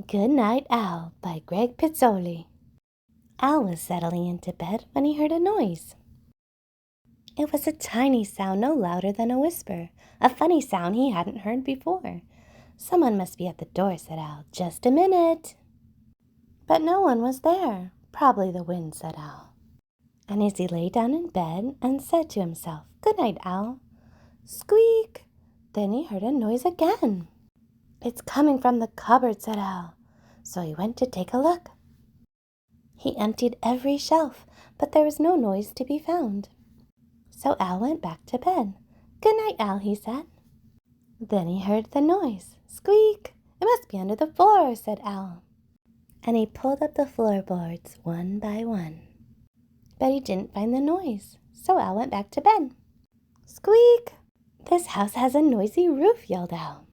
Good Night, Owl by Greg Pizzoli. Owl was settling into bed when he heard a noise. It was a tiny sound no louder than a whisper, a funny sound he hadn't heard before. Someone must be at the door, said Owl. Just a minute. But no one was there. Probably the wind, said Owl. And as he lay down in bed and said to himself, Good night, Owl. Squeak! Then he heard a noise again. It's coming from the cupboard, said Owl. So he went to take a look. He emptied every shelf, but there was no noise to be found. So Owl went back to bed. Good night, Owl, he said. Then he heard the noise. Squeak! It must be under the floor, said Owl. And he pulled up the floorboards one by one. But he didn't find the noise, so Owl went back to bed. Squeak! This house has a noisy roof, yelled Owl.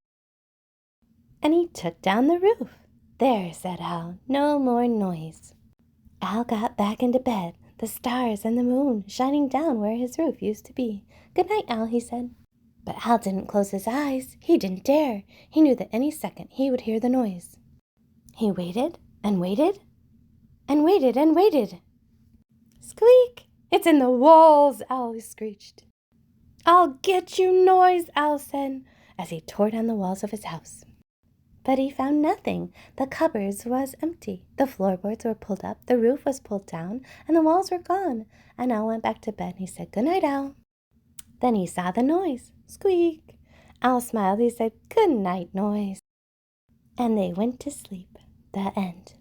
And he took down the roof. There, said Owl, no more noise. Owl got back into bed, the stars and the moon shining down where his roof used to be. Good night, Owl, he said. But Owl didn't close his eyes. He didn't dare. He knew that any second he would hear the noise. He waited and waited and waited and waited. Squeak! It's in the walls, Owl screeched. I'll get you, noise, Owl said, as he tore down the walls of his house. But he found nothing. The cupboards was empty. The floorboards were pulled up, the roof was pulled down, and the walls were gone. And Owl went back to bed and he said, Good night, Owl. Then he saw the noise. Squeak! Owl smiled. He said, Good night, noise. And they went to sleep. The end.